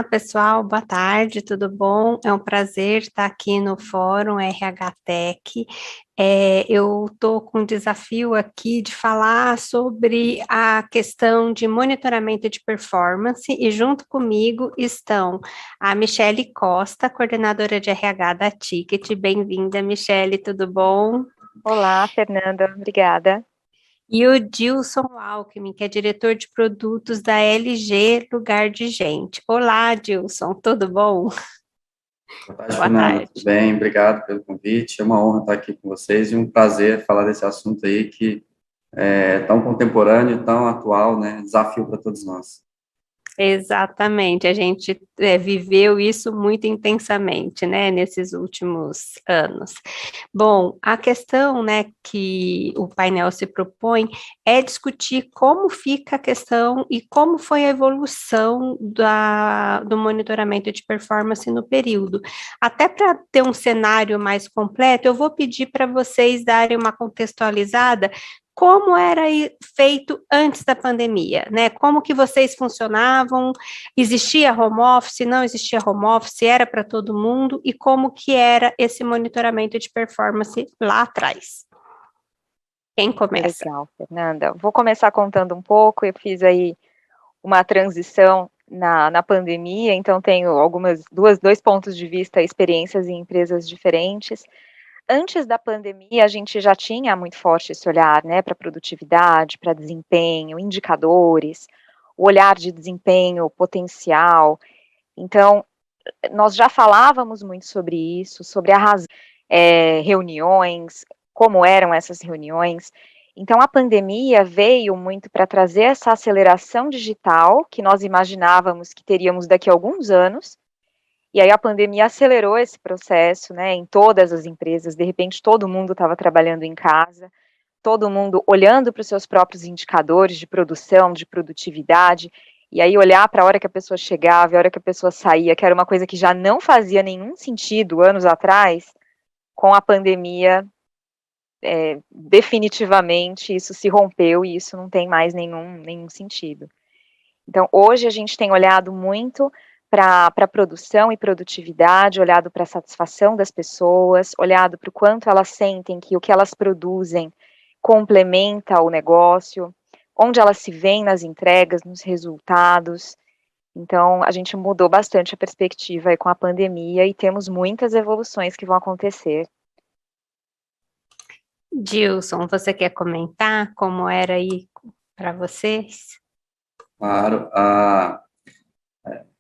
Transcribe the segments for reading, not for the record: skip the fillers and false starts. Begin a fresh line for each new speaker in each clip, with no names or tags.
Olá, pessoal, boa tarde, tudo bom? É um prazer estar aqui no Fórum RH Tech. Eu estou com um desafio aqui de falar sobre a questão de monitoramento de performance e junto comigo estão a Michele Costa, coordenadora de RH da Ticket. Bem-vinda, Michele, tudo bom?
Olá, Fernanda, obrigada.
E o Dilson Alckmin, que é diretor de produtos da LG Lugar de Gente. Olá, Dilson, tudo bom?
Boa tarde,
Boa
Fernanda. Tudo
tarde.
bem? Obrigado pelo convite. É uma honra estar aqui com vocês e um prazer falar desse assunto aí que é tão contemporâneo e tão atual, né? Desafio para todos nós.
Exatamente, a gente viveu isso muito intensamente, né, nesses últimos anos. Bom, a questão, né, que o painel se propõe é discutir como fica a questão e como foi a evolução do monitoramento de performance no período. Até para ter um cenário mais completo, eu vou pedir para vocês darem uma contextualizada como era feito antes da pandemia, né? Como que vocês funcionavam? Existia home office? Não existia home office? Era para todo mundo? E como que era esse monitoramento de performance lá atrás? Quem começa?
Legal, Fernanda. Vou começar contando um pouco. Eu fiz aí uma transição na pandemia, então tenho dois pontos de vista, experiências em empresas diferentes. Antes da pandemia, a gente já tinha muito forte esse olhar, né, para produtividade, para desempenho, indicadores, o olhar de desempenho potencial. Então, nós já falávamos muito sobre isso, sobre reuniões, como eram essas reuniões. Então, a pandemia veio muito para trazer essa aceleração digital que nós imaginávamos que teríamos daqui a alguns anos, e aí a pandemia acelerou esse processo, né, em todas as empresas. De repente, todo mundo estava trabalhando em casa, todo mundo olhando para os seus próprios indicadores de produção, de produtividade, e aí olhar para a hora que a pessoa chegava, a hora que a pessoa saía, que era uma coisa que já não fazia nenhum sentido anos atrás. Com a pandemia, definitivamente isso se rompeu e isso não tem mais nenhum sentido. Então, hoje a gente tem olhado muito para a produção e produtividade, olhado para a satisfação das pessoas, olhado para o quanto elas sentem que o que elas produzem complementa o negócio, onde elas se veem nas entregas, nos resultados. Então, a gente mudou bastante a perspectiva aí com a pandemia e temos muitas evoluções que vão acontecer.
Dilson, você quer comentar como era aí para vocês?
Claro.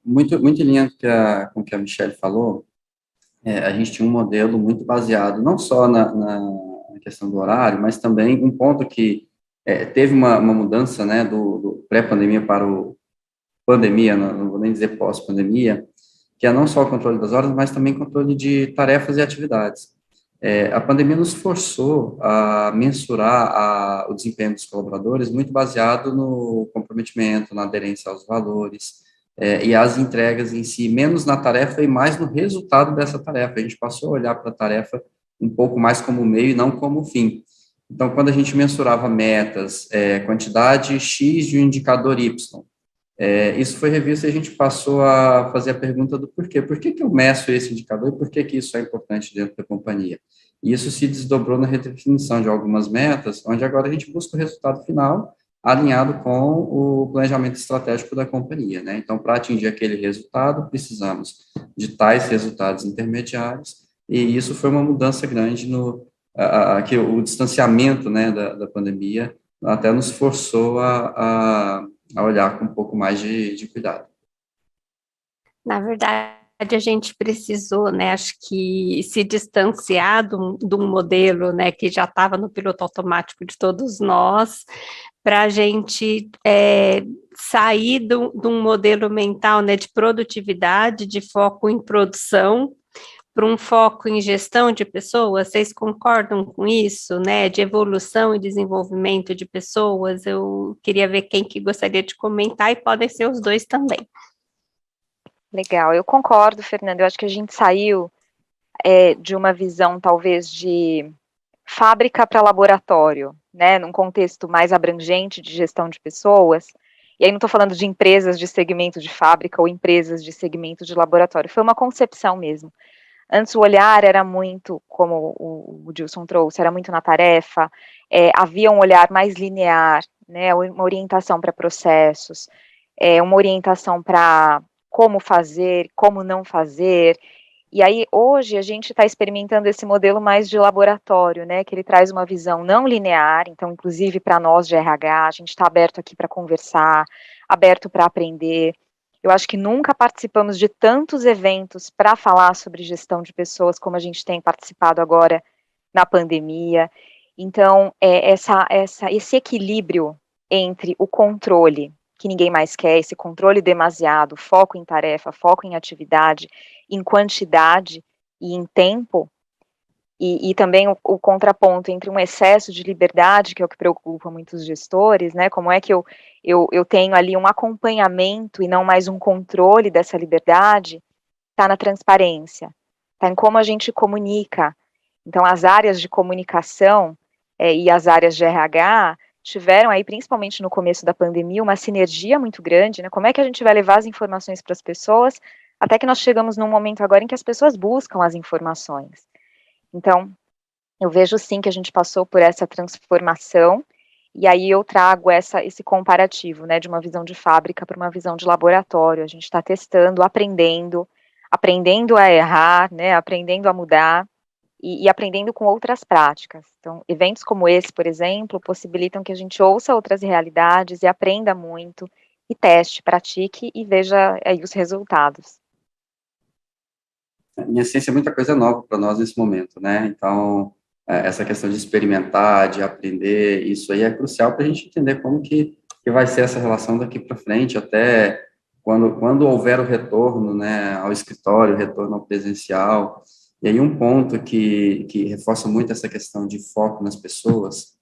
Muito em linha com o que a Michelle falou, a gente tinha um modelo muito baseado não só na questão do horário, mas também um ponto que teve uma mudança, né, do pré-pandemia para o pandemia, não vou nem dizer pós-pandemia, que é não só o controle das horas, mas também controle de tarefas e atividades. A pandemia nos forçou a mensurar o desempenho dos colaboradores muito baseado no comprometimento, na aderência aos valores, e as entregas em si, menos na tarefa e mais no resultado dessa tarefa. A gente passou a olhar para a tarefa um pouco mais como meio e não como fim. Então, quando a gente mensurava metas, quantidade X de um indicador Y, isso foi revisto e a gente passou a fazer a pergunta do porquê. Por que que eu meço esse indicador e por que que isso é importante dentro da companhia? E isso se desdobrou na redefinição de algumas metas, onde agora a gente busca o resultado final alinhado com o planejamento estratégico da companhia, né? Então, para atingir aquele resultado, precisamos de tais resultados intermediários, e isso foi uma mudança grande que o distanciamento, né, da pandemia até nos forçou a olhar com um pouco mais de cuidado.
Na verdade, a gente precisou, né, acho que se distanciar de um modelo, né, que já estava no piloto automático de todos nós, para a gente sair de um modelo mental, né, de produtividade, de foco em produção, para um foco em gestão de pessoas. Vocês concordam com isso, né, de evolução e desenvolvimento de pessoas? Eu queria ver quem que gostaria de comentar, e podem ser os dois também.
Legal, eu concordo, Fernanda. Eu acho que a gente saiu de uma visão, talvez, de fábrica para laboratório, né, num contexto mais abrangente de gestão de pessoas, E aí não estou falando de empresas de segmento de fábrica ou empresas de segmento de laboratório, foi uma concepção mesmo. Antes o olhar era muito, como o Dilson trouxe, era muito na tarefa, havia um olhar mais linear, né, uma orientação para processos, uma orientação para como fazer, como não fazer. E aí, hoje, a gente está experimentando esse modelo mais de laboratório, né, que ele traz uma visão não linear, então, inclusive, para nós de RH, a gente está aberto aqui para conversar, aberto para aprender. Eu acho que nunca participamos de tantos eventos para falar sobre gestão de pessoas como a gente tem participado agora na pandemia. Então, esse equilíbrio entre o controle, que ninguém mais quer, esse controle demasiado, foco em tarefa, foco em atividade, em quantidade e em tempo, e também o contraponto entre um excesso de liberdade, que é o que preocupa muitos gestores, né, como é que eu tenho ali um acompanhamento e não mais um controle dessa liberdade, está na transparência, está em como a gente comunica. Então, as áreas de comunicação e as áreas de RH tiveram aí, principalmente no começo da pandemia, uma sinergia muito grande, né, como é que a gente vai levar as informações para as pessoas, até que nós chegamos num momento agora em que as pessoas buscam as informações. Então, eu vejo sim que a gente passou por essa transformação, e aí eu trago esse comparativo, né, de uma visão de fábrica para uma visão de laboratório. A gente está testando, aprendendo a errar, né, aprendendo a mudar, e aprendendo com outras práticas. Então, eventos como esse, por exemplo, possibilitam que a gente ouça outras realidades e aprenda muito, e teste, pratique e veja aí os resultados.
Em essência, muita coisa nova para nós nesse momento, né? Então, essa questão de experimentar, de aprender, isso aí é crucial para a gente entender como que vai ser essa relação daqui para frente, até quando houver o retorno, né, ao escritório, o retorno ao presencial. E aí um ponto que reforça muito essa questão de foco nas pessoas,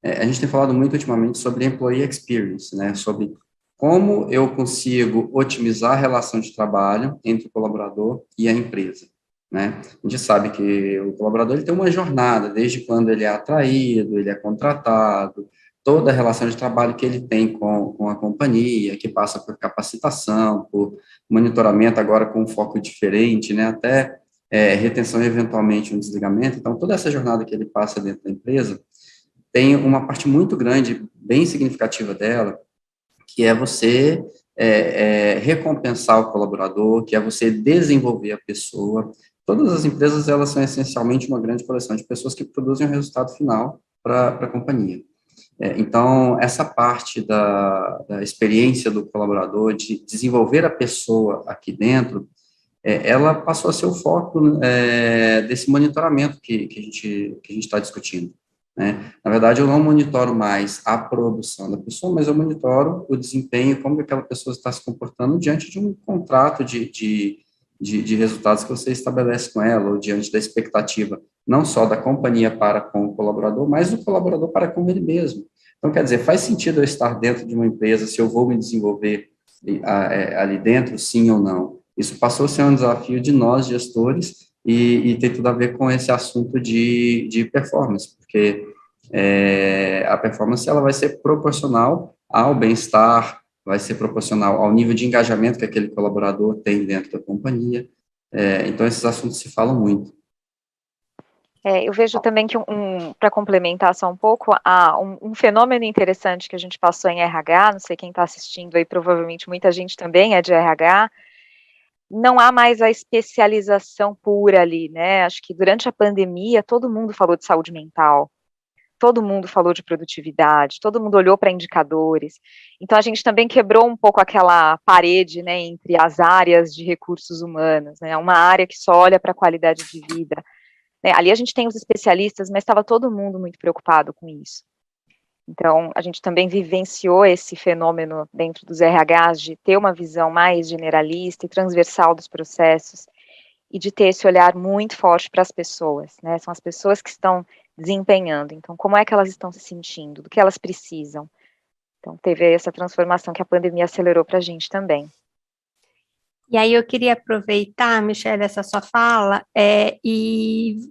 a gente tem falado muito ultimamente sobre employee experience, né, sobre como eu consigo otimizar a relação de trabalho entre o colaborador e a empresa, né? A gente sabe que o colaborador ele tem uma jornada, desde quando ele é atraído, ele é contratado, toda a relação de trabalho que ele tem com a companhia, que passa por capacitação, por monitoramento agora com um foco diferente, né? Até retenção e eventualmente um desligamento. Então, toda essa jornada que ele passa dentro da empresa tem uma parte muito grande, bem significativa dela, que é você recompensar o colaborador, que é você desenvolver a pessoa. Todas as empresas, elas são essencialmente uma grande coleção de pessoas que produzem o resultado final para a companhia. Então, essa parte da experiência do colaborador, de desenvolver a pessoa aqui dentro, ela passou a ser o foco desse monitoramento que a gente está discutindo. Né? Na verdade, eu não monitoro mais a produção da pessoa, mas eu monitoro o desempenho, como que aquela pessoa está se comportando diante de um contrato de resultados que você estabelece com ela, ou diante da expectativa, não só da companhia para com o colaborador, mas do colaborador para com ele mesmo. Então, quer dizer, faz sentido eu estar dentro de uma empresa, se eu vou me desenvolver ali dentro, sim ou não. Isso passou a ser um desafio de nós, gestores, e tem tudo a ver com esse assunto de performance, porque a performance ela vai ser proporcional ao bem-estar, vai ser proporcional ao nível de engajamento que aquele colaborador tem dentro da companhia, então esses assuntos se falam muito.
Eu vejo também que, para complementar só um pouco, um fenômeno interessante que a gente passou em RH, não sei quem está assistindo aí, provavelmente muita gente também é de RH, não há mais a especialização pura ali, né? Acho que durante a pandemia todo mundo falou de saúde mental, todo mundo falou de produtividade, todo mundo olhou para indicadores. Então a gente também quebrou um pouco aquela parede, né, entre as áreas de recursos humanos, né? Uma área que só olha para a qualidade de vida. Né? Ali a gente tem os especialistas, mas estava todo mundo muito preocupado com isso. Então, a gente também vivenciou esse fenômeno dentro dos RHs de ter uma visão mais generalista e transversal dos processos e de ter esse olhar muito forte para as pessoas, né? São as pessoas que estão desempenhando. Então, como é que elas estão se sentindo? Do que elas precisam? Então, teve essa transformação que a pandemia acelerou para a gente também.
E aí eu queria aproveitar, Michelle, essa sua fala, e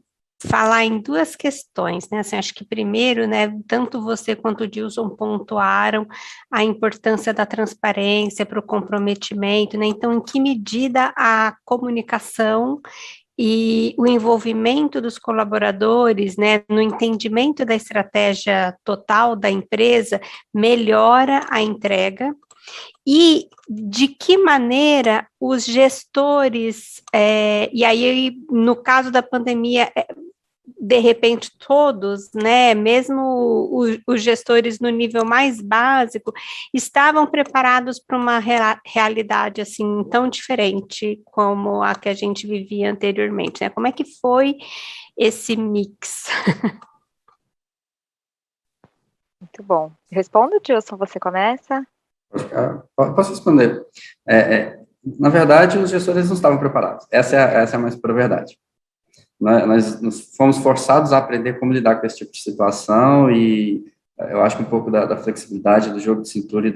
falar em duas questões, né? Assim, acho que primeiro, né, tanto você quanto o Dilson pontuaram a importância da transparência para o comprometimento, né? Então, em que medida a comunicação e o envolvimento dos colaboradores, né, no entendimento da estratégia total da empresa melhora a entrega e de que maneira os gestores, e aí no caso da pandemia, de repente todos, né, mesmo os gestores no nível mais básico, estavam preparados para uma realidade assim tão diferente como a que a gente vivia anteriormente, né? Como é que foi esse mix?
Muito bom. Responda, Dilson, você começa?
Posso responder? Na verdade, os gestores não estavam preparados. Essa é a mais pura verdade. Nós fomos forçados a aprender como lidar com esse tipo de situação e eu acho que um pouco da flexibilidade do jogo de cintura e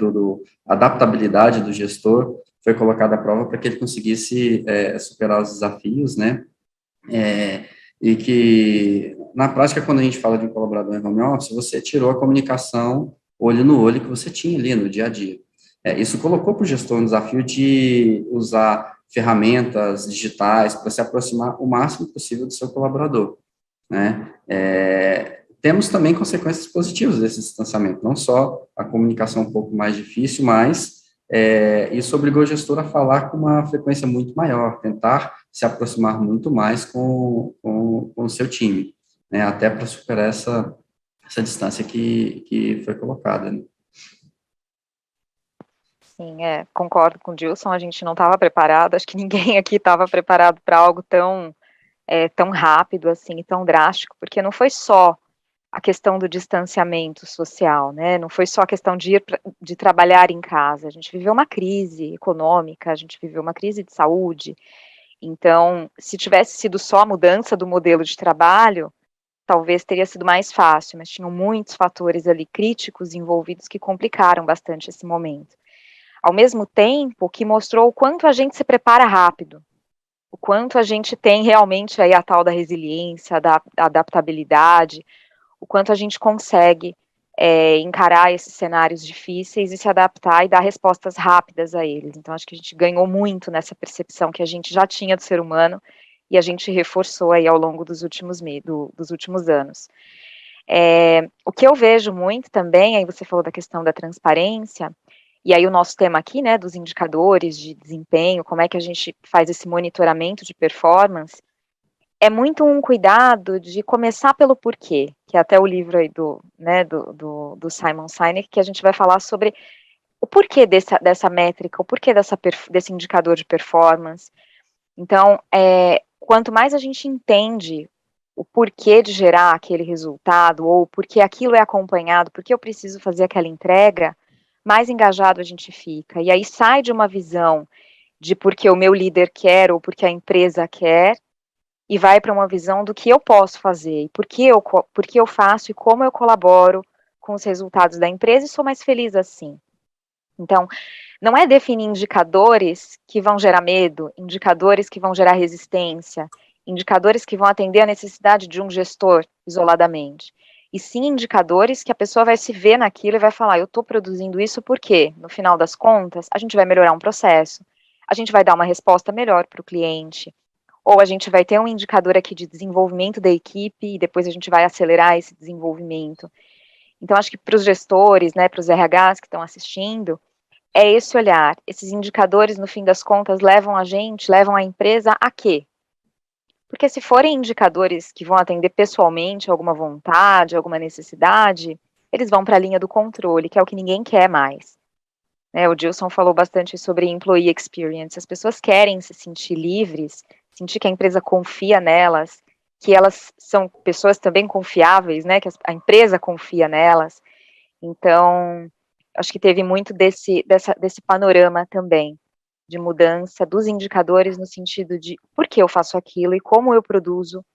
adaptabilidade do gestor foi colocada à prova para que ele conseguisse superar os desafios, né? E que, na prática, quando a gente fala de um colaborador em home office, você tirou a comunicação olho no olho que você tinha ali no dia a dia. Isso colocou para o gestor um desafio de usar ferramentas digitais para se aproximar o máximo possível do seu colaborador, né? Temos também consequências positivas desse distanciamento, não só a comunicação um pouco mais difícil, mas isso obrigou o gestor a falar com uma frequência muito maior, tentar se aproximar muito mais com o seu time, né? Até para superar essa distância que foi colocada, né?
Sim, concordo com o Dilson, a gente não estava preparado, acho que ninguém aqui estava preparado para algo tão rápido assim e tão drástico, porque não foi só a questão do distanciamento social, né, não foi só a questão de trabalhar em casa, a gente viveu uma crise econômica, a gente viveu uma crise de saúde, então, se tivesse sido só a mudança do modelo de trabalho, talvez teria sido mais fácil, mas tinham muitos fatores ali críticos envolvidos que complicaram bastante esse momento. Ao mesmo tempo que mostrou o quanto a gente se prepara rápido, o quanto a gente tem realmente aí a tal da resiliência, da adaptabilidade, o quanto a gente consegue encarar esses cenários difíceis e se adaptar e dar respostas rápidas a eles. Então, acho que a gente ganhou muito nessa percepção que a gente já tinha do ser humano e a gente reforçou aí ao longo dos últimos anos. O que eu vejo muito também, aí você falou da questão da transparência, e aí o nosso tema aqui, né, dos indicadores de desempenho, como é que a gente faz esse monitoramento de performance, é muito um cuidado de começar pelo porquê, que é até o livro aí do Simon Sinek, que a gente vai falar sobre o porquê dessa métrica, o porquê desse indicador de performance. Então, quanto mais a gente entende o porquê de gerar aquele resultado, ou porque aquilo é acompanhado, porque eu preciso fazer aquela entrega, mais engajado a gente fica. E aí sai de uma visão de porque o meu líder quer ou porque a empresa quer, e vai para uma visão do que eu posso fazer, e por que eu faço e como eu colaboro com os resultados da empresa e sou mais feliz assim. Então, não é definir indicadores que vão gerar medo, indicadores que vão gerar resistência, indicadores que vão atender a necessidade de um gestor isoladamente, e sim indicadores que a pessoa vai se ver naquilo e vai falar, eu estou produzindo isso porque, no final das contas, a gente vai melhorar um processo, a gente vai dar uma resposta melhor para o cliente, ou a gente vai ter um indicador aqui de desenvolvimento da equipe e depois a gente vai acelerar esse desenvolvimento. Então, acho que para os gestores, né, para os RHs que estão assistindo, é esse olhar. Esses indicadores, no fim das contas, levam a empresa a quê? Porque se forem indicadores que vão atender pessoalmente alguma vontade, alguma necessidade, eles vão para a linha do controle, que é o que ninguém quer mais. O Dilson falou bastante sobre employee experience. As pessoas querem se sentir livres, sentir que a empresa confia nelas, que elas são pessoas também confiáveis, né? Que a empresa confia nelas. Então, acho que teve muito desse panorama também, de mudança dos indicadores no sentido de por que eu faço aquilo e como eu produzo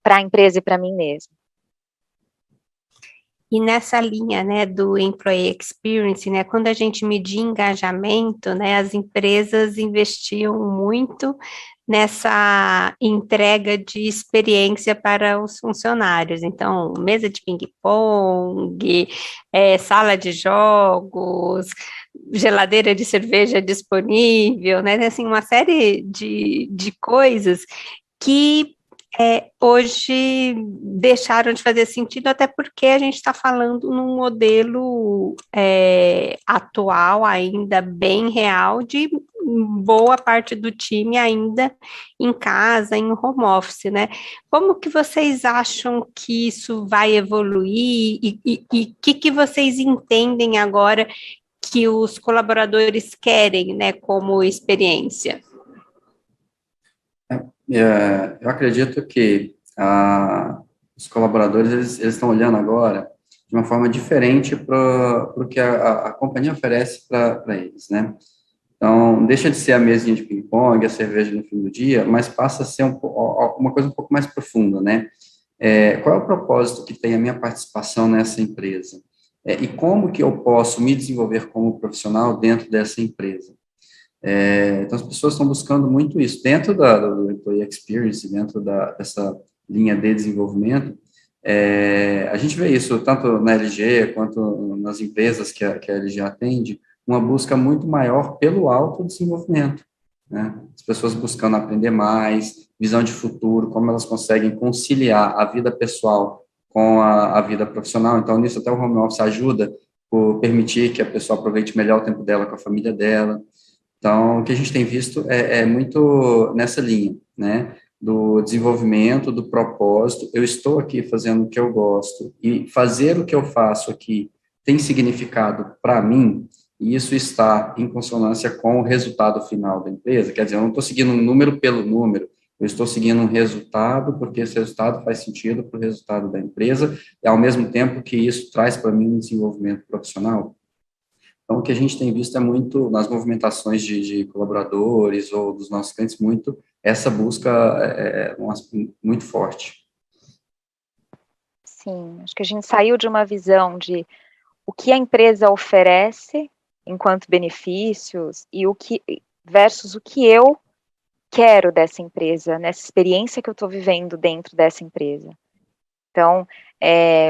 para a empresa e para mim mesmo.
E nessa linha, né, do Employee Experience, né, quando a gente media engajamento, né, as empresas investiam muito nessa entrega de experiência para os funcionários. Então, mesa de ping-pong, sala de jogos, geladeira de cerveja disponível, né? Assim, uma série de coisas que hoje deixaram de fazer sentido, até porque a gente está falando num modelo atual, ainda bem real, de boa parte do time ainda em casa, em home office, né? Como que vocês acham que isso vai evoluir e o que vocês entendem agora que os colaboradores querem, né, como experiência?
Eu acredito que os colaboradores eles estão olhando agora de uma forma diferente para o que a companhia oferece para eles, né? Então, deixa de ser a mesinha de ping-pong, a cerveja no fim do dia, mas passa a ser uma coisa um pouco mais profunda, né? Qual é o propósito que tem a minha participação nessa empresa? E como que eu posso me desenvolver como profissional dentro dessa empresa? Então, as pessoas estão buscando muito isso. Dentro do Employee Experience, dentro dessa linha de desenvolvimento, a gente vê isso tanto na LG quanto nas empresas que a LG atende, uma busca muito maior pelo autodesenvolvimento, né? As pessoas buscando aprender mais, visão de futuro, como elas conseguem conciliar a vida pessoal com a vida profissional. Então, nisso até o home office ajuda por permitir que a pessoa aproveite melhor o tempo dela com a família dela. Então, o que a gente tem visto é muito nessa linha, né, do desenvolvimento, do propósito. Eu estou aqui fazendo o que eu gosto e fazer o que eu faço aqui tem significado para mim, e isso está em consonância com o resultado final da empresa. Quer dizer, eu não estou seguindo um número pelo número, eu estou seguindo um resultado, porque esse resultado faz sentido para o resultado da empresa, e ao mesmo tempo que isso traz para mim um desenvolvimento profissional. Então, o que a gente tem visto é muito, nas movimentações de colaboradores ou dos nossos clientes, muito essa busca muito forte.
Sim, acho que a gente saiu de uma visão de o que a empresa oferece enquanto benefícios e versus o que eu quero dessa empresa, nessa experiência que eu estou vivendo dentro dessa empresa. Então,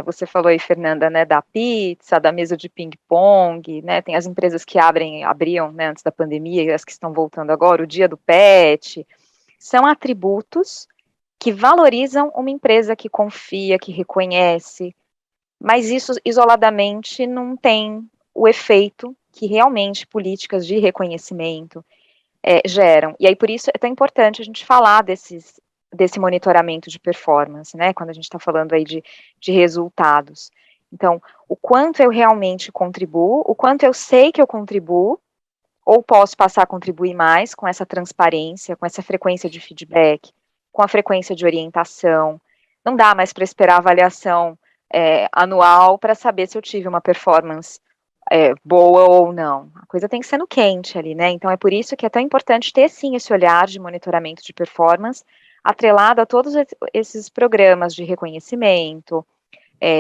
você falou aí, Fernanda, né, da pizza, da mesa de ping-pong, né, tem as empresas que abriam, né, antes da pandemia, e as que estão voltando agora, o dia do pet, são atributos que valorizam uma empresa que confia, que reconhece, mas isso isoladamente não tem o efeito que realmente políticas de reconhecimento geram. E aí, por isso, é tão importante a gente falar desse monitoramento de performance, né, quando a gente está falando aí de resultados. Então, o quanto eu realmente contribuo, o quanto eu sei que eu contribuo, ou posso passar a contribuir mais com essa transparência, com essa frequência de feedback, com a frequência de orientação. Não dá mais para esperar avaliação anual para saber se eu tive uma performance boa ou não. A coisa tem que ser no quente ali, né? Então é por isso que é tão importante ter sim esse olhar de monitoramento de performance atrelado a todos esses programas de reconhecimento,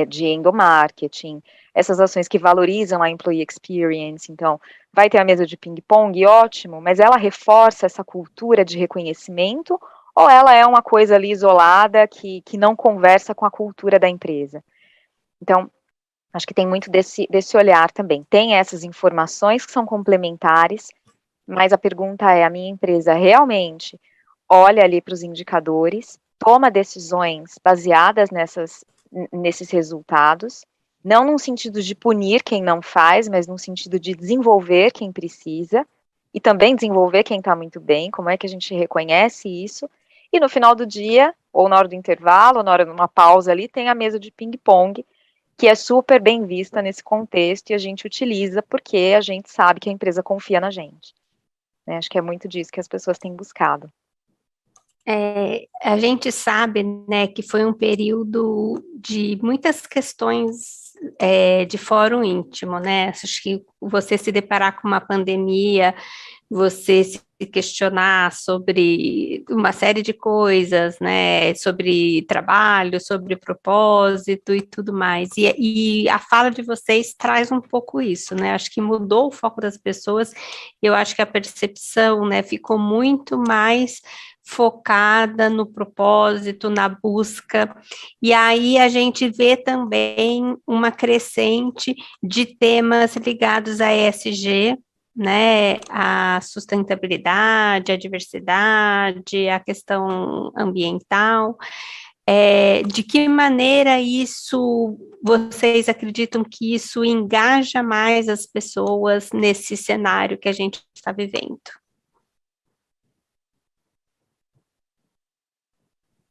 de endomarketing, essas ações que valorizam a employee experience. Então, vai ter a mesa de ping-pong, ótimo, mas ela reforça essa cultura de reconhecimento ou ela é uma coisa ali isolada que não conversa com a cultura da empresa? Então, acho que tem muito desse olhar também. Tem essas informações que são complementares, mas a pergunta é, a minha empresa realmente olha ali para os indicadores, toma decisões baseadas nesses resultados, não num sentido de punir quem não faz, mas num sentido de desenvolver quem precisa, e também desenvolver quem está muito bem, como é que a gente reconhece isso, e no final do dia, ou na hora do intervalo, ou na hora de uma pausa ali, tem a mesa de ping-pong, que é super bem vista nesse contexto, e a gente utiliza porque a gente sabe que a empresa confia na gente. Né? Acho que é muito disso que as pessoas têm buscado.
A gente sabe, né, que foi um período de muitas questões de fórum íntimo, né? Acho que você se deparar com uma pandemia, você se questionar sobre uma série de coisas, né? Sobre trabalho, sobre propósito e tudo mais. E a fala de vocês traz um pouco isso, né? Acho que mudou o foco das pessoas. Eu acho que a percepção, né, ficou muito mais focada no propósito, na busca, e aí a gente vê também uma crescente de temas ligados a ESG, né, a sustentabilidade, a diversidade, a questão ambiental. De que maneira vocês acreditam que isso engaja mais as pessoas nesse cenário que a gente está vivendo?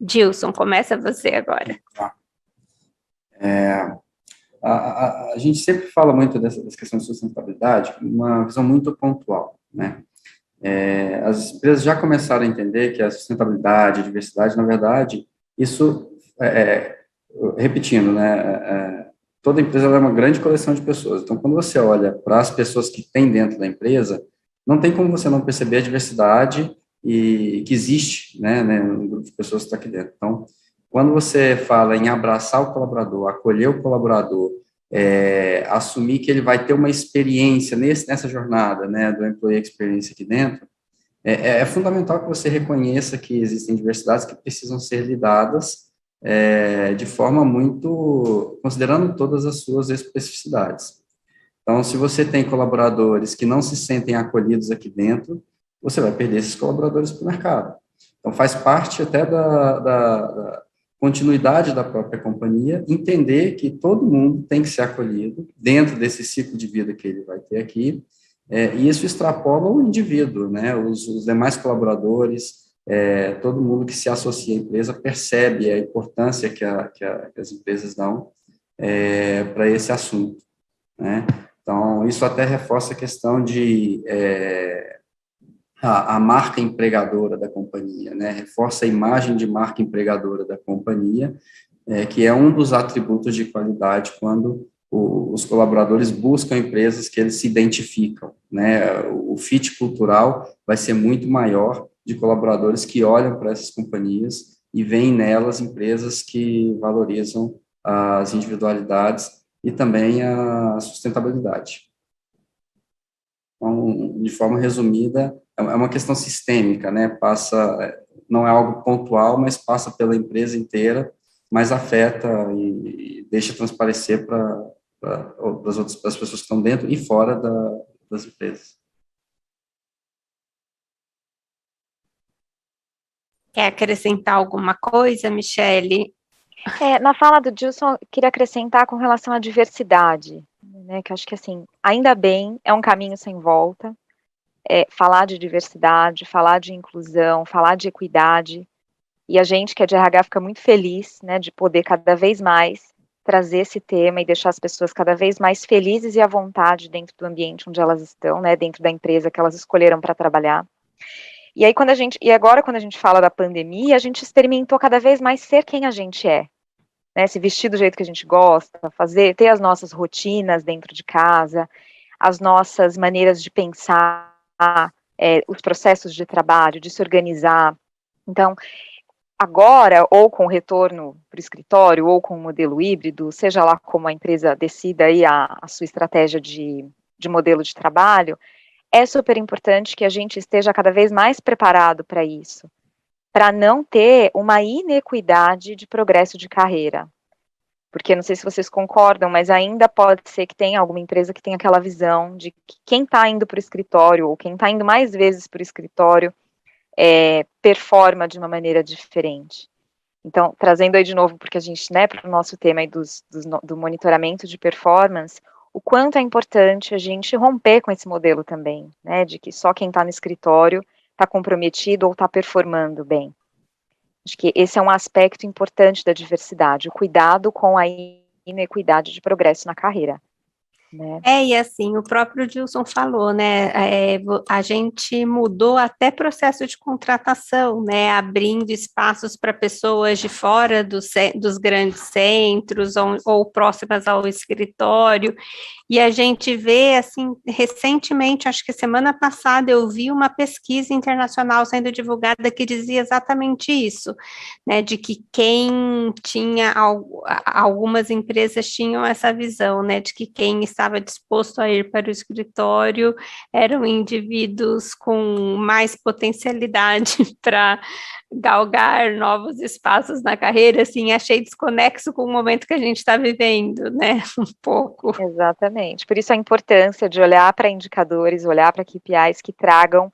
Gilson, começa você agora.
A gente sempre fala muito dessa questão de sustentabilidade, uma visão muito pontual, né? As empresas já começaram a entender que a sustentabilidade, a diversidade, na verdade, isso, repetindo, né, toda empresa é uma grande coleção de pessoas. Então, quando você olha para as pessoas que tem dentro da empresa, não tem como você não perceber a diversidade que existe, né, no grupo de pessoas que está aqui dentro. Então, quando você fala em abraçar o colaborador, acolher o colaborador, assumir que ele vai ter uma experiência nessa jornada, né, do Employee Experience aqui dentro, é fundamental que você reconheça que existem diversidades que precisam ser lidadas de forma muito, considerando todas as suas especificidades. Então, se você tem colaboradores que não se sentem acolhidos aqui dentro, você vai perder esses colaboradores para o mercado. Então, faz parte até da continuidade da própria companhia, entender que todo mundo tem que ser acolhido dentro desse ciclo de vida que ele vai ter aqui, e isso extrapola o indivíduo, né, os demais colaboradores, todo mundo que se associa à empresa percebe a importância que as empresas dão para esse assunto, né. Então, isso até reforça a questão de a marca empregadora da companhia, né, reforça a imagem de marca empregadora da companhia, que é um dos atributos de qualidade quando os colaboradores buscam empresas que eles se identificam, né, o fit cultural vai ser muito maior de colaboradores que olham para essas companhias e veem nelas empresas que valorizam as individualidades e também a sustentabilidade. Então, de forma resumida, é uma questão sistêmica, né, não é algo pontual, mas passa pela empresa inteira, mas afeta e deixa transparecer para as pessoas que estão dentro e fora das empresas.
Quer acrescentar alguma coisa, Michele?
Na fala do Gilson, eu queria acrescentar com relação à diversidade, né, que eu acho que, assim, ainda bem, é um caminho sem volta, falar de diversidade, falar de inclusão, falar de equidade, e a gente que é de RH fica muito feliz, né, de poder cada vez mais trazer esse tema e deixar as pessoas cada vez mais felizes e à vontade dentro do ambiente onde elas estão, né, dentro da empresa que elas escolheram para trabalhar. E aí, agora, quando a gente fala da pandemia, a gente experimentou cada vez mais ser quem a gente é, né, se vestir do jeito que a gente gosta, ter as nossas rotinas dentro de casa, as nossas maneiras de pensar, os processos de trabalho, de se organizar. Então, agora, ou com o retorno para o escritório, ou com o modelo híbrido, seja lá como a empresa decida aí a sua estratégia de modelo de trabalho, é super importante que a gente esteja cada vez mais preparado para isso, para não ter uma inequidade de progresso de carreira. Porque não sei se vocês concordam, mas ainda pode ser que tenha alguma empresa que tenha aquela visão de que quem está indo para o escritório, ou quem está indo mais vezes para o escritório, performa de uma maneira diferente. Então, trazendo aí de novo, porque a gente, né, para o nosso tema aí do monitoramento de performance, o quanto é importante a gente romper com esse modelo também, né, de que só quem está no escritório está comprometido ou está performando bem. Acho que esse é um aspecto importante da diversidade, o cuidado com a inequidade de progresso na carreira. Né?
E assim, o próprio Gilson falou, né, a gente mudou até processo de contratação, né, abrindo espaços para pessoas de fora dos grandes centros ou próximas ao escritório, e a gente vê, assim, recentemente, acho que semana passada, eu vi uma pesquisa internacional sendo divulgada que dizia exatamente isso, né, de que algumas empresas tinham essa visão, né, de que quem está estava disposto a ir para o escritório eram indivíduos com mais potencialidade para galgar novos espaços na carreira, assim, achei desconexo com o momento que a gente está vivendo, né, um pouco.
Exatamente, por isso a importância de olhar para indicadores, olhar para KPIs que tragam,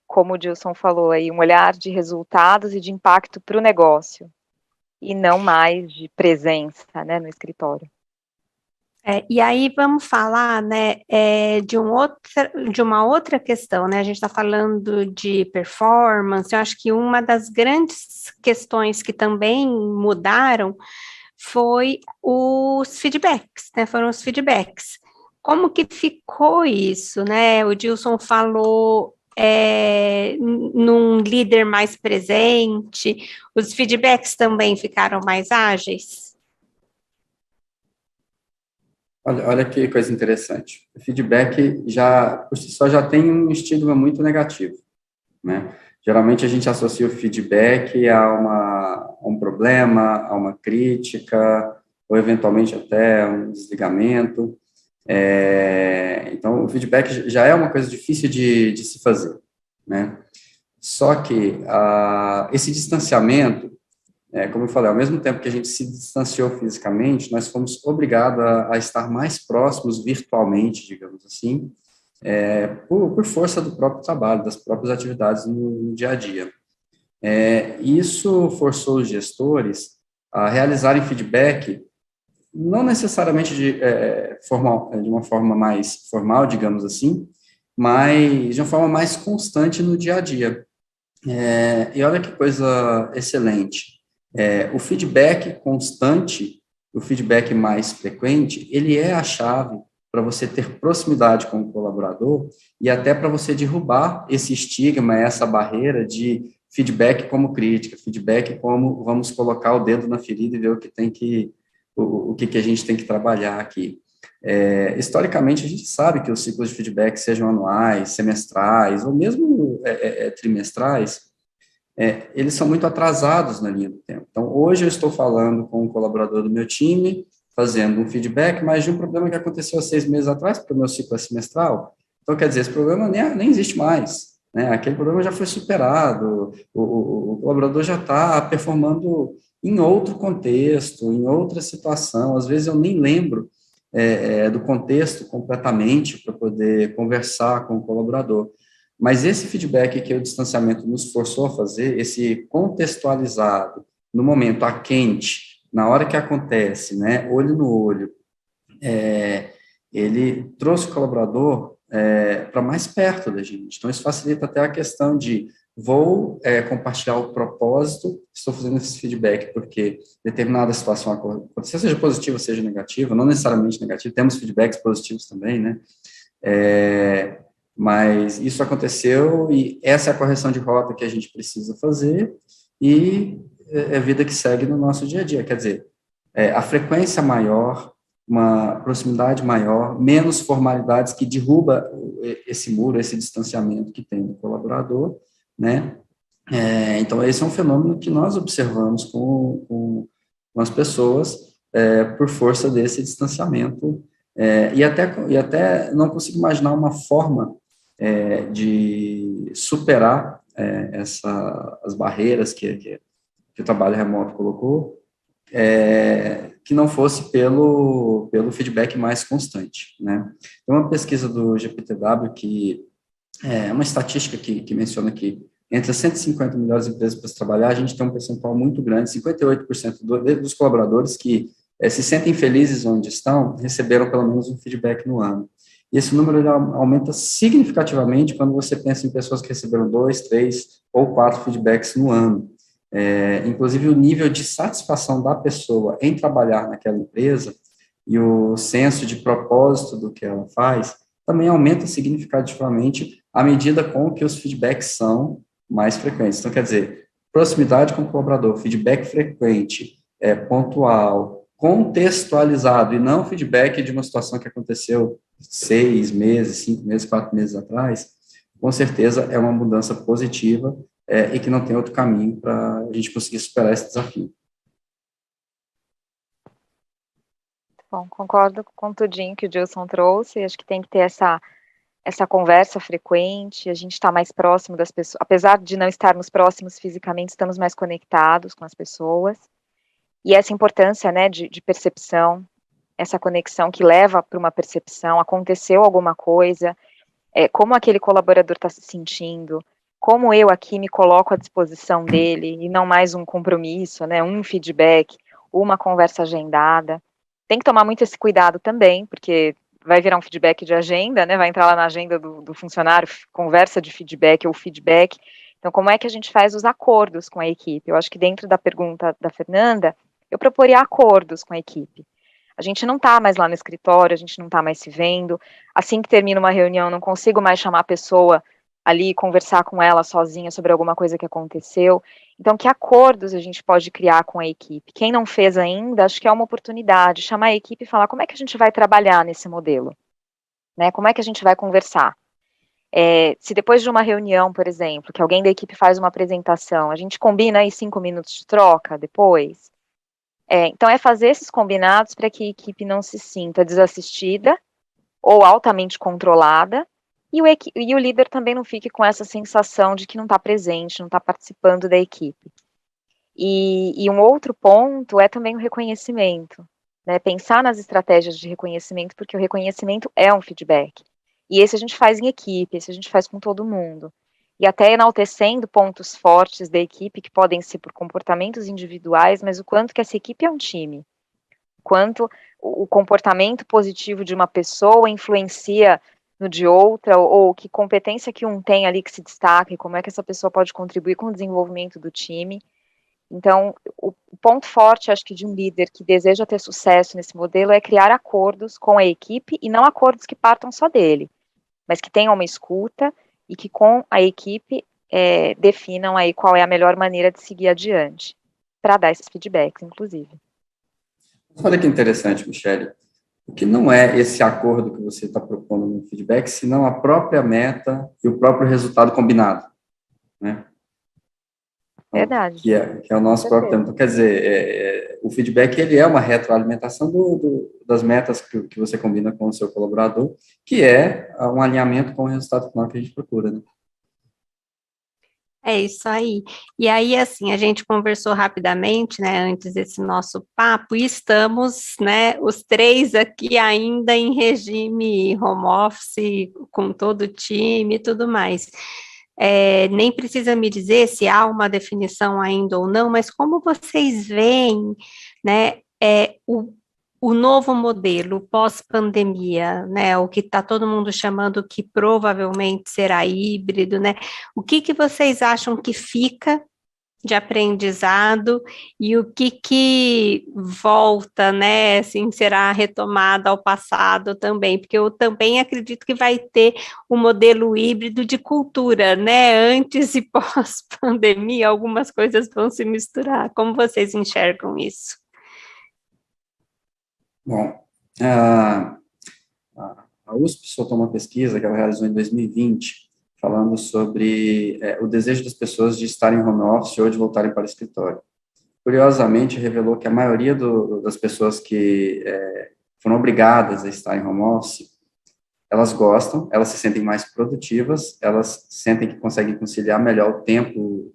como o Dilson falou aí, um olhar de resultados e de impacto para o negócio, e não mais de presença, né, no escritório.
E aí vamos falar, né, de uma outra questão, né? A gente está falando de performance. Eu acho que uma das grandes questões que também mudaram foi os feedbacks, né? Foram os feedbacks. Como que ficou isso, né? O Dilson falou num líder mais presente. Os feedbacks também ficaram mais ágeis?
Olha que coisa interessante. O feedback já, por si só, já tem um estigma muito negativo, né? Geralmente a gente associa o feedback a um problema, a uma crítica, ou eventualmente até um desligamento. Então, o feedback já é uma coisa difícil de se fazer, né? Só que esse distanciamento, como eu falei, ao mesmo tempo que a gente se distanciou fisicamente, nós fomos obrigados a estar mais próximos virtualmente, digamos assim, por força do próprio trabalho, das próprias atividades no dia a dia. Isso forçou os gestores a realizarem feedback, não necessariamente de uma forma mais formal, digamos assim, mas de uma forma mais constante no dia a dia. E olha que coisa excelente. O feedback constante, o feedback mais frequente, ele é a chave para você ter proximidade com o colaborador e até para você derrubar esse estigma, essa barreira de feedback como crítica, feedback como vamos colocar o dedo na ferida e ver o que a gente tem que trabalhar aqui. Historicamente, a gente sabe que os ciclos de feedback, sejam anuais, semestrais, ou mesmo trimestrais, eles são muito atrasados na linha do tempo. Então, hoje eu estou falando com um colaborador do meu time, fazendo um feedback, mas de um problema que aconteceu há 6 meses atrás, porque o meu ciclo é semestral. Então, quer dizer, esse problema nem existe mais, né? Aquele problema já foi superado, o colaborador já está performando em outro contexto, em outra situação. Às vezes eu nem lembro do contexto completamente para poder conversar com o colaborador. Mas esse feedback que o distanciamento nos forçou a fazer, esse contextualizado, no momento a quente, na hora que acontece, né, olho no olho, ele trouxe o colaborador para mais perto da gente. Então, isso facilita até a questão de vou compartilhar o propósito, estou fazendo esse feedback porque determinada situação aconteceu, seja positiva, seja negativa, não necessariamente negativa, temos feedbacks positivos também, né? Mas isso aconteceu e essa é a correção de rota que a gente precisa fazer e é a vida que segue no nosso dia a dia. Quer dizer, a frequência maior, uma proximidade maior, menos formalidades que derruba esse muro, esse distanciamento que tem do colaborador, né? Então, esse é um fenômeno que nós observamos com as pessoas por força desse distanciamento e até não consigo imaginar uma forma de superar as barreiras que o trabalho remoto colocou, que não fosse pelo feedback mais constante, né? Tem uma pesquisa do GPTW que é uma estatística que menciona que entre as 150 melhores empresas para se trabalhar, a gente tem um percentual muito grande, 58% dos colaboradores que se sentem felizes onde estão, receberam pelo menos um feedback no ano. E esse número ele aumenta significativamente quando você pensa em pessoas que receberam 2, 3 ou 4 feedbacks no ano. Inclusive, o nível de satisfação da pessoa em trabalhar naquela empresa e o senso de propósito do que ela faz também aumenta significativamente à medida com que os feedbacks são mais frequentes. Então, quer dizer, proximidade com o colaborador, feedback frequente, pontual, contextualizado, e não feedback de uma situação que aconteceu 6 meses, 5 meses, 4 meses atrás, com certeza é uma mudança positiva e que não tem outro caminho para a gente conseguir superar esse desafio.
Bom, concordo com tudinho que o Gilson trouxe, acho que tem que ter essa conversa frequente, a gente está mais próximo das pessoas, apesar de não estarmos próximos fisicamente, estamos mais conectados com as pessoas, e essa importância, né, de percepção, essa conexão que leva para uma percepção, aconteceu alguma coisa, como aquele colaborador está se sentindo, como eu aqui me coloco à disposição dele, e não mais um compromisso, né, um feedback, uma conversa agendada. Tem que tomar muito esse cuidado também, porque vai virar um feedback de agenda, né, vai entrar lá na agenda do funcionário, conversa de feedback ou feedback. Então, como é que a gente faz os acordos com a equipe? Eu acho que dentro da pergunta da Fernanda, eu proporia acordos com a equipe. A gente não está mais lá no escritório, a gente não está mais se vendo. Assim que termina uma reunião, não consigo mais chamar a pessoa ali e conversar com ela sozinha sobre alguma coisa que aconteceu. Então, que acordos a gente pode criar com a equipe? Quem não fez ainda, acho que é uma oportunidade, chamar a equipe e falar como é que a gente vai trabalhar nesse modelo, né? Como é que a gente vai conversar? Se depois de uma reunião, por exemplo, que alguém da equipe faz uma apresentação, a gente combina aí 5 minutos de troca depois. Então, fazer esses combinados para que a equipe não se sinta desassistida ou altamente controlada, e o líder também não fique com essa sensação de que não está presente, não está participando da equipe. E um outro ponto é também o reconhecimento, né? Pensar nas estratégias de reconhecimento, porque o reconhecimento é um feedback. E esse a gente faz em equipe, esse a gente faz com todo mundo. E até enaltecendo pontos fortes da equipe, que podem ser por comportamentos individuais, mas o quanto que essa equipe é um time. O quanto o comportamento positivo de uma pessoa influencia no de outra, ou que competência que um tem ali que se destaca, e como é que essa pessoa pode contribuir com o desenvolvimento do time. Então, o ponto forte, acho que, de um líder que deseja ter sucesso nesse modelo é criar acordos com a equipe, e não acordos que partam só dele, mas que tenham uma escuta e que com a equipe definam aí qual é a melhor maneira de seguir adiante, para dar esses feedbacks, inclusive.
Olha que interessante, Michele. O que não é esse acordo que você está propondo no feedback, senão a própria meta e o próprio resultado combinado, né?
Verdade.
Que é o nosso próprio tema. Então, quer dizer, o feedback, ele é uma retroalimentação das metas que você combina com o seu colaborador, que é um alinhamento com o resultado final que a gente procura, né?
É isso aí. E aí, assim, a gente conversou rapidamente, né, antes desse nosso papo, e estamos, né, os três aqui ainda em regime home office, com todo o time e tudo mais. Nem precisa me dizer se há uma definição ainda ou não, mas como vocês veem, né, o novo modelo pós-pandemia, né, o que está todo mundo chamando que provavelmente será híbrido, né, o que vocês acham que fica de aprendizado e o que volta, né, assim, será retomado ao passado também, porque eu também acredito que vai ter um modelo híbrido de cultura, né, antes e pós-pandemia, algumas coisas vão se misturar. Como vocês enxergam isso?
Bom, a USP soltou uma pesquisa que ela realizou em 2020, falando sobre o desejo das pessoas de estarem em home office ou de voltarem para o escritório. Curiosamente, revelou que a maioria das pessoas que foram obrigadas a estar em home office, elas gostam, elas se sentem mais produtivas, elas sentem que conseguem conciliar melhor o tempo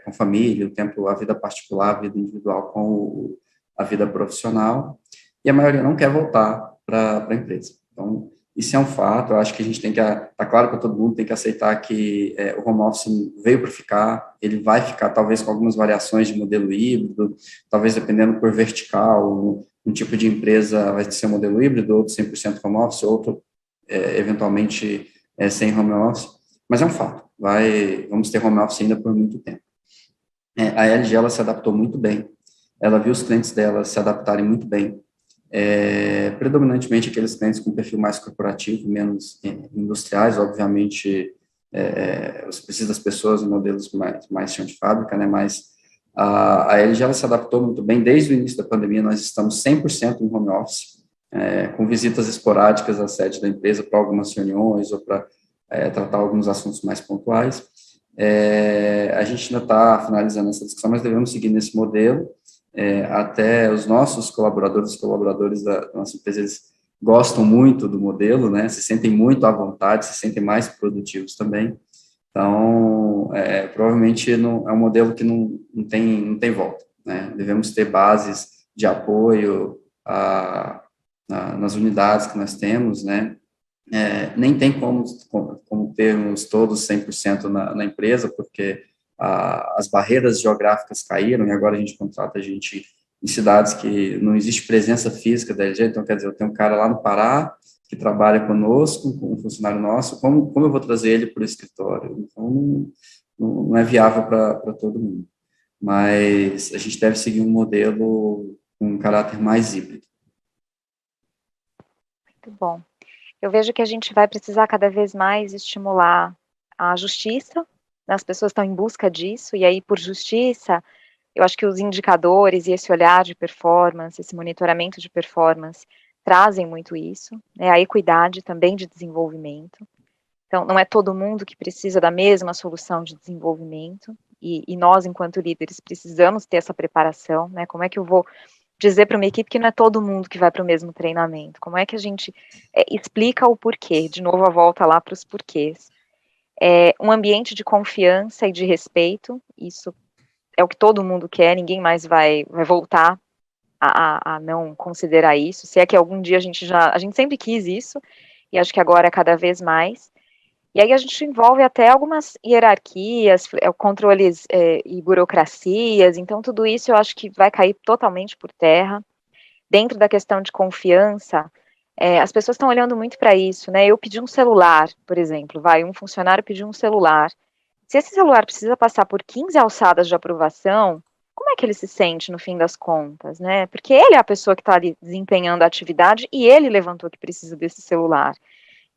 com família, o tempo, a vida particular, a vida individual com a vida profissional, e a maioria não quer voltar para a empresa. Então, isso é um fato, eu acho que a gente tem que, tá claro para todo mundo, tem que aceitar que o home office veio para ficar, ele vai ficar talvez com algumas variações de modelo híbrido, talvez dependendo por vertical, um tipo de empresa vai ser um modelo híbrido, outro 100% home office, outro eventualmente sem home office, mas é um fato, vamos ter home office ainda por muito tempo. A LG, ela se adaptou muito bem, ela viu os clientes dela se adaptarem muito bem, predominantemente aqueles clientes com perfil mais corporativo, menos industriais, obviamente, você precisa das pessoas em modelos mais chão de fábrica, né, mas a LG, ela se adaptou muito bem, desde o início da pandemia, nós estamos 100% em home office, com visitas esporádicas à sede da empresa para algumas reuniões ou para tratar alguns assuntos mais pontuais. A gente ainda está finalizando essa discussão, mas devemos seguir nesse modelo, até os nossos colaboradores da nossa empresa, eles gostam muito do modelo, né, se sentem muito à vontade, se sentem mais produtivos também. Então, provavelmente não, é um modelo que não tem volta, né, devemos ter bases de apoio nas unidades que nós temos, né, nem tem como termos todos 100% na empresa, porque as barreiras geográficas caíram e agora a gente contrata gente em cidades que não existe presença física da LG, então, quer dizer, eu tenho um cara lá no Pará que trabalha conosco, um funcionário nosso, como eu vou trazer ele para o escritório? Então, não é viável para todo mundo. Mas a gente deve seguir um modelo com um caráter mais híbrido.
Muito bom. Eu vejo que a gente vai precisar cada vez mais estimular a justiça, né, as pessoas estão em busca disso, e aí, por justiça, eu acho que os indicadores e esse olhar de performance, esse monitoramento de performance, trazem muito isso, né, a equidade também de desenvolvimento. Então, não é todo mundo que precisa da mesma solução de desenvolvimento, e nós, enquanto líderes, precisamos ter essa preparação, né, como é que eu vou dizer para uma equipe que não é todo mundo que vai para o mesmo treinamento, como é que a gente explica o porquê, de novo a volta lá para os porquês. Um ambiente de confiança e de respeito, isso é o que todo mundo quer, ninguém mais vai voltar a não considerar isso, se é que algum dia a gente sempre quis isso, e acho que agora é cada vez mais. E aí a gente envolve até algumas hierarquias, controles e burocracias, então tudo isso eu acho que vai cair totalmente por terra. Dentro da questão de confiança, as pessoas estão olhando muito para isso, né? Eu pedi um celular, por exemplo, um funcionário pediu um celular. Se esse celular precisa passar por 15 alçadas de aprovação, como é que ele se sente no fim das contas, né? Porque ele é a pessoa que está ali desempenhando a atividade e ele levantou que precisa desse celular.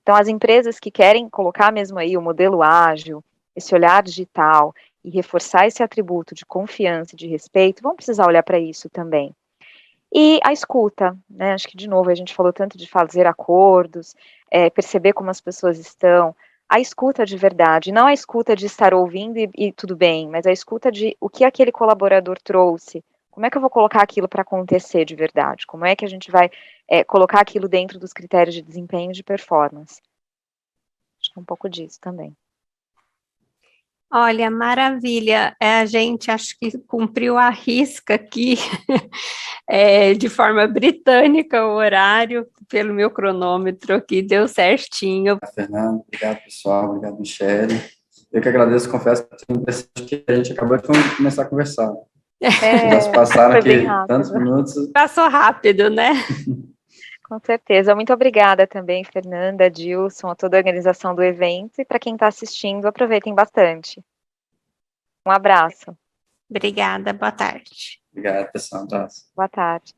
Então, as empresas que querem colocar mesmo aí o modelo ágil, esse olhar digital e reforçar esse atributo de confiança e de respeito, vão precisar olhar para isso também. E a escuta, né? Acho que, de novo, a gente falou tanto de fazer acordos, perceber como as pessoas estão, a escuta de verdade, não a escuta de estar ouvindo e tudo bem, mas a escuta de o que aquele colaborador trouxe, como é que eu vou colocar aquilo para acontecer de verdade, como é que a gente vai colocar aquilo dentro dos critérios de desempenho e de performance. Acho que é um pouco disso também.
Olha, maravilha. A gente acho que cumpriu a risca aqui, de forma britânica, o horário, pelo meu cronômetro aqui, deu certinho.
Fernando, obrigado, pessoal, obrigado, Michele. Eu que agradeço, confesso que tenho a impressão que a gente acabou de começar a conversar. Já se passaram aqui tantos minutos.
Passou rápido, né?
Com certeza. Muito obrigada também, Fernanda, Dilson, a toda a organização do evento. E para quem está assistindo, aproveitem bastante. Um abraço.
Obrigada, boa tarde.
Obrigado, pessoal. Um abraço.
Boa tarde.